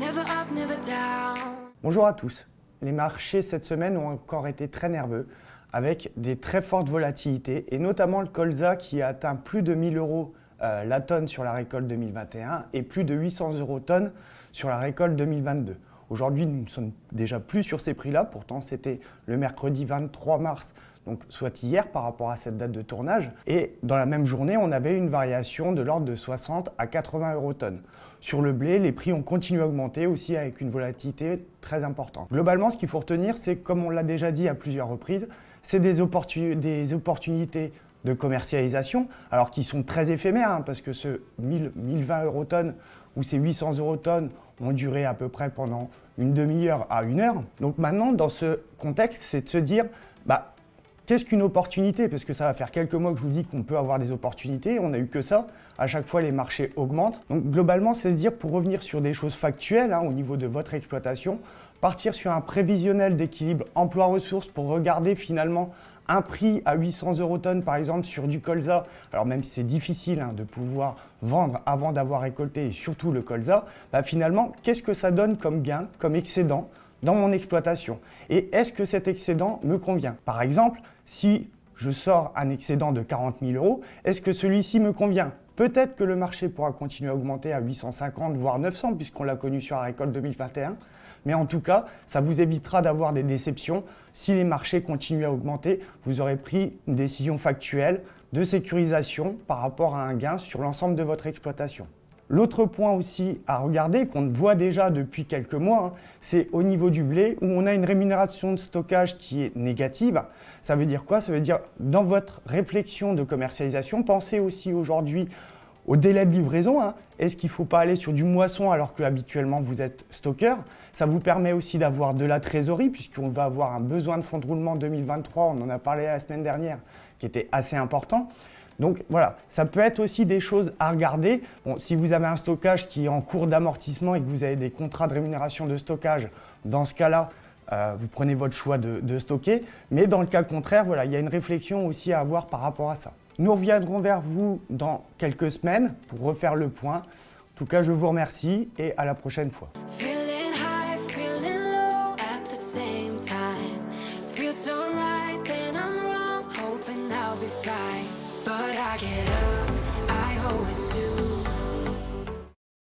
Never up, never down. Bonjour à tous. Les marchés cette semaine ont encore été très nerveux avec des très fortes volatilités et notamment le colza qui a atteint plus de 1 000 € la tonne sur la récolte 2021 et plus de 800 € tonne sur la récolte 2022. Aujourd'hui, nous ne sommes déjà plus sur ces prix-là, pourtant c'était le mercredi 23 mars, donc soit hier par rapport à cette date de tournage. Et dans la même journée, on avait une variation de l'ordre de 60 à 80 € tonne. Sur le blé, les prix ont continué à augmenter aussi avec une volatilité très importante. Globalement, ce qu'il faut retenir, c'est, comme on l'a déjà dit à plusieurs reprises, c'est des opportunités de commercialisation, alors qui sont très éphémères, hein, parce que ce 1020 € tonne ou ces 800 € tonne ont duré à peu près pendant une demi-heure à 1 heure. Donc maintenant, dans ce contexte, c'est de se dire, qu'est-ce qu'une opportunité? Parce que ça va faire quelques mois que je vous dis qu'on peut avoir des opportunités, on n'a eu que ça, à chaque fois les marchés augmentent. Donc globalement, c'est se dire, pour revenir sur des choses factuelles au niveau de votre exploitation, partir sur un prévisionnel d'équilibre emploi-ressources pour regarder finalement un prix à 800 € tonne par exemple sur du colza, alors même si c'est difficile de pouvoir vendre avant d'avoir récolté et surtout le colza, finalement qu'est-ce que ça donne comme gain, comme excédent dans mon exploitation? Et est-ce que cet excédent me convient? Par exemple, si je sors un excédent de 40 000 €, est-ce que celui-ci me convient? Peut-être que le marché pourra continuer à augmenter à 850 voire 900 puisqu'on l'a connu sur la récolte 2021. Mais en tout cas, ça vous évitera d'avoir des déceptions. Si les marchés continuent à augmenter, vous aurez pris une décision factuelle de sécurisation par rapport à un gain sur l'ensemble de votre exploitation. L'autre point aussi à regarder, qu'on voit déjà depuis quelques mois, c'est au niveau du blé, où on a une rémunération de stockage qui est négative. Ça veut dire quoi? Ça veut dire, dans votre réflexion de commercialisation, pensez aussi aujourd'hui au délai de livraison. Est-ce qu'il ne faut pas aller sur du moisson alors que habituellement vous êtes stockeur? Ça vous permet aussi d'avoir de la trésorerie, puisqu'on va avoir un besoin de fonds de roulement 2023, on en a parlé la semaine dernière, qui était assez important. Donc voilà, ça peut être aussi des choses à regarder. Bon, si vous avez un stockage qui est en cours d'amortissement et que vous avez des contrats de rémunération de stockage, dans ce cas-là, vous prenez votre choix de stocker. Mais dans le cas contraire, voilà, il y a une réflexion aussi à avoir par rapport à ça. Nous reviendrons vers vous dans quelques semaines pour refaire le point. En tout cas, je vous remercie et à la prochaine fois.